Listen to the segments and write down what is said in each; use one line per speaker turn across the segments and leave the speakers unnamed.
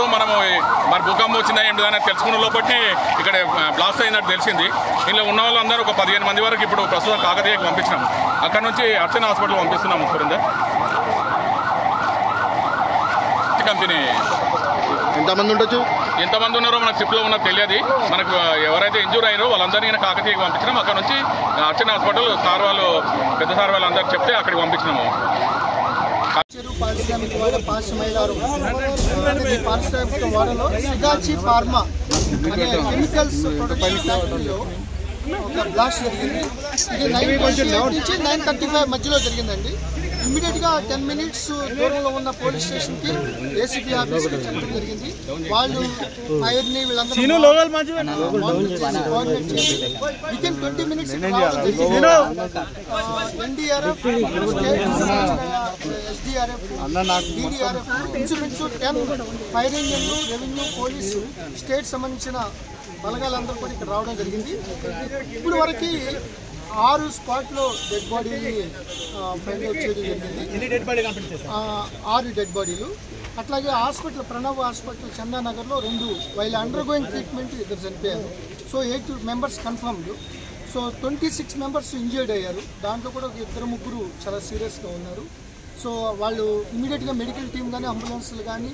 అప్పుడు మనము మరి భూకంపం వచ్చిందా ఏంటిదని తెలుసుకున్న లోపటి ఇక్కడ బ్లాస్ట్ అయినట్టు తెలిసింది. ఇందులో ఉన్న వాళ్ళందరూ ఒక 15 మంది వరకు ఇప్పుడు ప్రస్తుతం కాకతీయకు పంపించినాము. అక్కడ నుంచి అర్చన హాస్పిటల్ పంపిస్తున్నాము. సురేందర్ కంపెనీ
ఎంతమంది ఉండొచ్చు,
ఎంతమంది ఉన్నారో మనకు షిప్లో ఉన్నది తెలియదు. మనకు ఎవరైతే ఇంజూర్ అయ్యారో వాళ్ళందరినీ కాకతీయకు పంపించినాం. అక్కడ నుంచి అర్చన హాస్పిటల్ సార్ వాళ్ళు పెద్ద సార్ వాళ్ళు అందరికి చెప్తే అక్కడికి పంపించినాము.
పారిశ్రామిక వాడ పాశమైలారు పారిశ్రామిక వాడలో సిగాచి ఫార్మా అనే కెమికల్స్ ప్రొడక్షన్ ఫ్యాక్టరీలో ఒక బ్లాస్ట్ జరిగింది. ఇది 9:28 నుంచి 9:35 మధ్యలో జరిగిందండి. ఇమ్మీడియట్గా 10 మినిట్స్ దూరంలో ఉన్న పోలీస్ స్టేషన్కి ఏసీపీ ఆఫీస్కి చెప్పడం జరిగింది. వాళ్ళు ఫైర్ని వీళ్ళందరూ కోఆర్డినేట్ చేసి within 20 minutes NDRF, SDRF, DDRF ఇంచుమించు 10 ఫైర్ ఇంజన్లు, రెవెన్యూ, పోలీసు, స్టేట్ సంబంధించిన బలగాలందరూ కూడా ఇక్కడ రావడం జరిగింది. ఇప్పుడు వరకు 6 స్పాట్లో డెడ్ బాడీని ఫైండ్ అవుట్ చేయడం జరిగింది. 6 డెడ్ బాడీలు. అట్లాగే హాస్పిటల్ ప్రణవ్ హాస్పిటల్ చందానగర్లో 2 వైల్ అండర్ గోయింగ్ ట్రీట్మెంట్ 2 చనిపోయారు. So 8 members confirmed. So 26 members injured అయ్యారు. దాంట్లో కూడా 2-3 చాలా సీరియస్గా ఉన్నారు. సో వాళ్ళు ఇమీడియట్గా మెడికల్ టీం కానీ అంబులెన్స్లు కానీ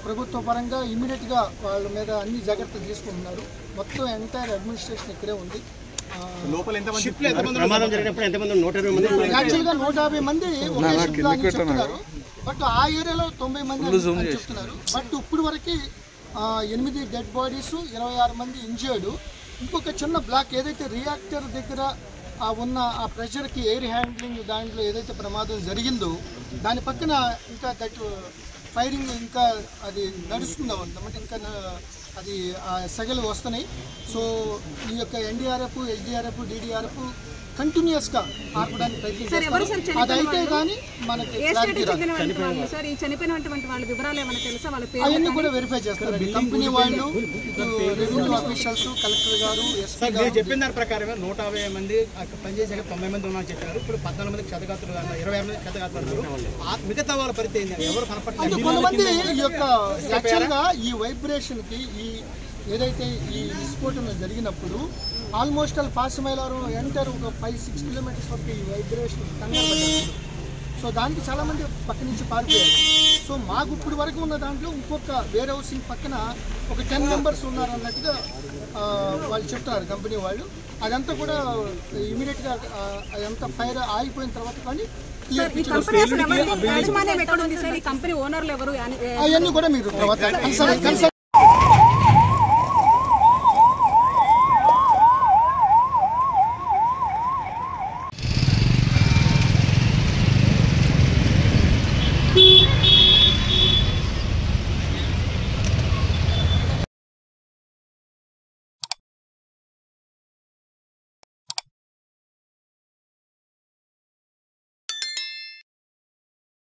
ప్రభుత్వ పరంగా ఇమీడియట్గా వాళ్ళ మీద అన్ని జాగ్రత్తలు తీసుకుంటున్నారు. మొత్తం ఎంటైర్ అడ్మినిస్ట్రేషన్ ఇక్కడే ఉంది. యాక్చువల్గా 150 మంది ఒకే షిప్లో అని చెప్తున్నారు. బట్ ఆ ఏరియాలో 90 మంది అని చెప్తున్నారు. బట్ ఇప్పుడు వరకు 8 డెడ్ బాడీస్, 26 మంది ఇంజర్డ్. ఇంకొక చిన్న బ్లాక్ ఏదైతే రియాక్టర్ దగ్గర ఉన్న ఆ ప్రెషర్కి ఎయిర్ హ్యాండ్లింగ్ దాంట్లో ఏదైతే ప్రమాదం జరిగిందో దాని పక్కన ఇంకా దట్ ఫైరింగ్ ఇంకా అది నడుస్తుందా ఉందన్నమాట. ఇంకా అది సెగలు వస్తున్నాయి. సో ఈ యొక్క ఎన్డీఆర్ఎఫ్, ఎస్డీఆర్ఎఫ్, డీడీఆర్ఎఫ్ కంటిన్యూస్గా ఆపడానికి ప్రయత్నిస్తారు. అదైతే కానీ మనకి అవన్నీ కూడా వెరిఫై చేస్తారండి కంపెనీ వాళ్ళు, రెవెన్యూ ఆఫీషియల్స్, కలెక్టర్ గారు, ఎస్పీ గారు.
చెప్పిన దాని ప్రకారమే 150 మంది పనిచేసాక 90 మంది ఉన్నారని చెప్పారు. ఇప్పుడు 14 మంది క్షతగాత్రులు, 26 మంది క్షతగాత్రులు. మిగతా వాళ్ళ పరిస్థితి ఎవరు కనపడలేదు.
కొంతమంది ఈ యొక్క యాక్చువల్గా ఈ వైబ్రేషన్కి ఈ ఏదైతే ఈ విస్ఫోటన జరిగినప్పుడు ఆల్మోస్ట్ పాశమైలారు ఎంటర్ ఒక 5-6 కిలోమీటర్స్ వరకు ఈ వైబ్రేషన్ కంగారు పడ్డారు. సో దానికి చాలామంది పక్క నుంచి పారిపోయారు. సో మాకు ఇప్పుడు వరకు ఉన్న దాంట్లో ఇంకొక వేర్ హౌసింగ్ పక్కన ఒక 10 మెంబర్స్ ఉన్నారన్నట్టుగా వాళ్ళు చెప్తున్నారు కంపెనీ వాళ్ళు. అదంతా కూడా ఇమీడియట్గా అదంతా ఫైర్ ఆగిపోయిన తర్వాత కానీ అవన్నీ కూడా మీరు